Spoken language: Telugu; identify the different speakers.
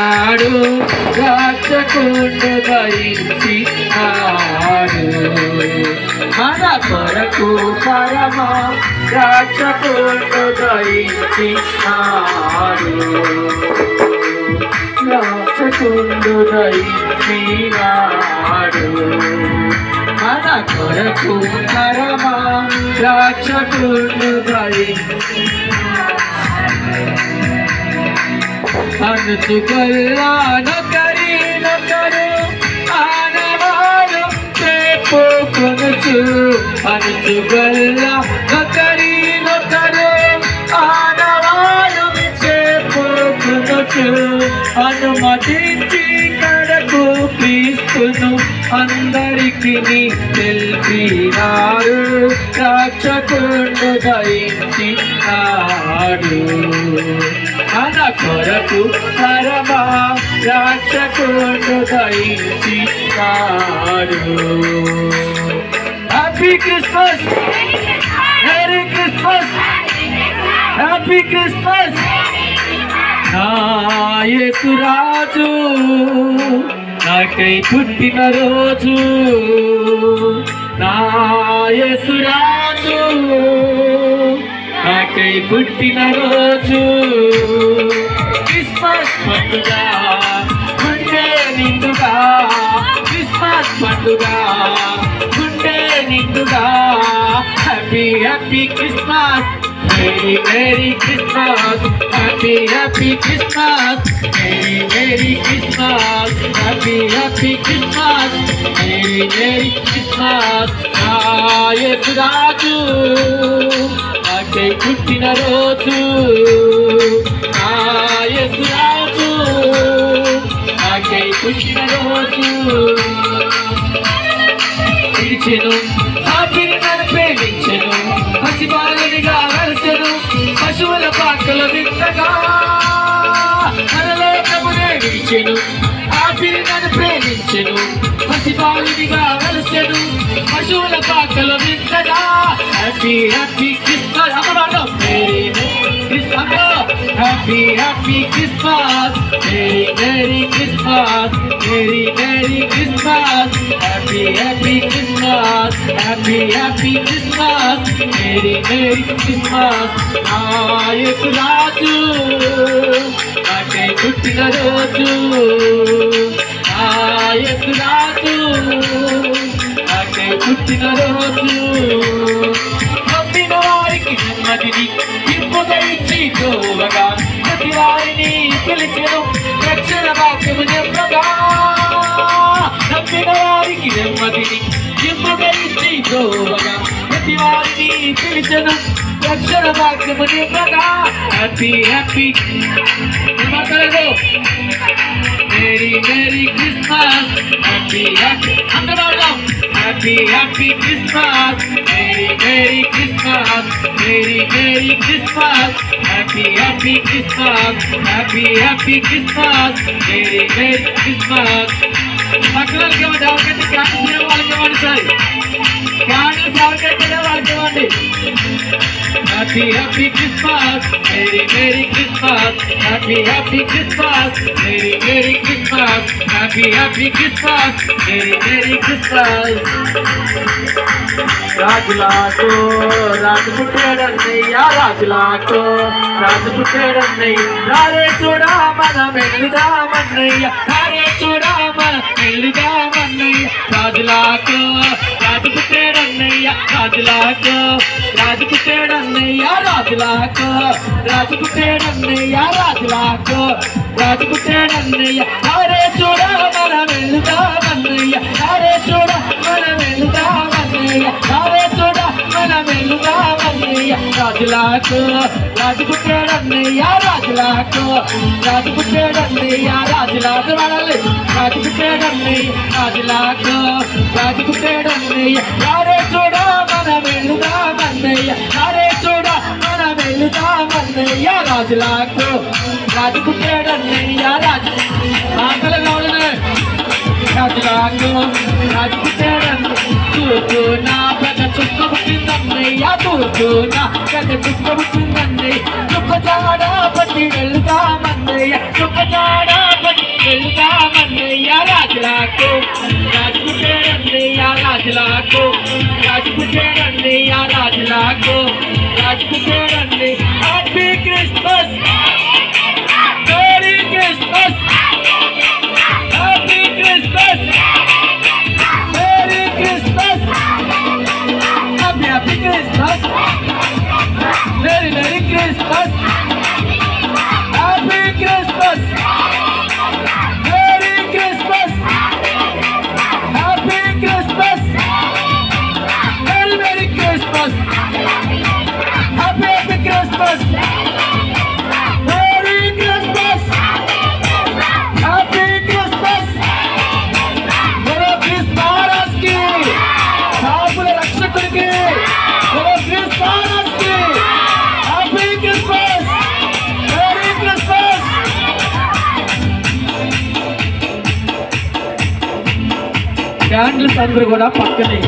Speaker 1: నాడు రక్షకుండు దయించినాడు మన కొరకు పరమ రక్షకుండు దయించినాడు రక్షకుండు దయించినాడు మన కొరకు పరమ రక్షకుండు అనుచుగల్లా నొకరు ఆనవాడు చెప్పుకొనుచు అనుచుగల్లా నొకరు ఆనవాడు చెప్పుకొనుచు అనుమతించి కడకు క్రీస్తును అందరికి తెలిపినారు రక్షకుండు దయించినాడు మన కొరకు పరమ రక్షకుండు దయించినాడు. Happy Christmas, merry Christmas, happy Christmas. నా యేసురాజు నాకై పుట్టిన రోజు, నా యేసురాజు నాకై పుట్టిన రోజు. క్రిస్మస్ పండుగ గుండె నిండుగా, క్రిస్మస్ పండుగ గుండె నిండుగా. Happy happy Christmas, merry merry Christmas, happy happy Christmas, merry merry Christmas, happy happy Christmas, merry merry Christmas. నా యేసురాజు నాకై పుట్టిన రోజు, నా యేసురాజు నాకై పుట్టిన రోజు. పిలిచెను ఆపిని నన్ను ప్రేమించెను, పసిబాలునిగా వెలసెను పశువుల పాకల వింతగా. పరలోకమునే విడిచెను ఆపిని నన్ను ప్రేమించెను, పసిబాలునిగా వెలసెను పశువుల పాకల వింతగా. హ్యాపీ హ్యాపీ క్రిస్మస్, అమ్మవాడు merry Christmas, happy happy Christmas, merry merry Christmas, merry merry Christmas, happy happy Christmas, happy happy Christmas, merry merry Christmas. నా యేసురాజు నాకై పుట్టిన రోజు, నా యేసురాజు నాకై పుట్టిన రోజు. నమ్మిన వారికి నెమ్మదిని ఇంపుగా ఇచ్చి తోవగా, ప్రతి వారిని పిలిచెను రక్షణ వాక్యము చెప్పగా. నమ్మిన వారికి నెమ్మదిని ఇంపుగా ఇచ్చి తోవగా, ప్రతి వారిని పిలిచెను రక్షణ వాక్యము చెప్పగా. Happy happy merry merry Christmas, happy happy అందరూ happy happy Christmas, merry merry Christmas, merry merry Christmas, happy happy Christmas, happy happy Christmas, merry merry Christmas. పక్కనకి ఇవ్వండి, ఎవరికైతే క్యాన్సర్ వాళ్ళకి ఇవ్వండి సార్, క్యాన్సర్ ఎవరికైతే వాళ్ళకి ఇవ్వండి. Happy happy Christmas, merry merry Christmas, happy happy Christmas, merry merry Christmas, happy happy Christmas, merry merry Christmas. రాజులాకో రాజు పుట్టాడన్నయ్య, రాజులాకో రాజు పుట్టాడన్నయ్య, రారే చూడా మనం వెళ్దామన్నయ్య, రారే చూడా మనం వెళ్దామన్నయ్య. రాజులాకో రాజు పుట్టాడన్నయ్య, రాజులాకో రాజు పుట్టాడన్నయ్య, రాజులాకో రాజు పుట్టాడన్నయ్య, రాజులాకో రాజు పుట్టాడన్నయ్య. రారే చూడా మనం వెళ్దామన్నయ్య, రారే చూడా మనం వెళ్దామన్నయ్య, రారే చూడా మనం వెళ్దామన్నయ్య. రాజులాకో రాజు పుట్టాడన్నయ్య, రాజులాకో రాజు పుట్టాడన్నయ్య, రాజులాకో వాడాలి. రాజు పుట్టాడన్నయ్య, రాజులాకో రాజు పుట్టాడన్నయ్య, రారే చూడా మనం వెళ్దామన్నయ్య, రారే చూడా మనం వెళ్దామన్నయ్య. రాజులాకో రాజు పుట్టాడన్నయ్య, రాజు ఆకలి కావాలనే రాజులాకో రాజు పుట్టాడన్నయ్య. తూర్పు నా పెద్ద చుక్క పుట్టిందన్నయ్య, తూర్పు నా పెద్ద చుక్క పుట్టిందన్నయ్య, చుక్క జాడ పట్టి వెళ్దామన్నయ్య, చుక్క జాడ పట్టి రాజులకు రాజు పుట్టాడండి ఆ రాజులకు రాజు పుట్టాడండి ఆ రాజులకు రాజు పుట్టాడండి happy Christmas merry Christmas happy Christmas merry Christmas happy happy Christmas merry merry Christmas happy Christmas merry Christmas happy Christmas merry merry Christmas happy happy Christmas merry Christmas happy Christmas మరో క్రిస్మస్ కి పాపుల రక్షకుడికి మరో క్రిస్మస్ కి happy Christmas merry Christmas candles అందరూ కూడా పక్కనే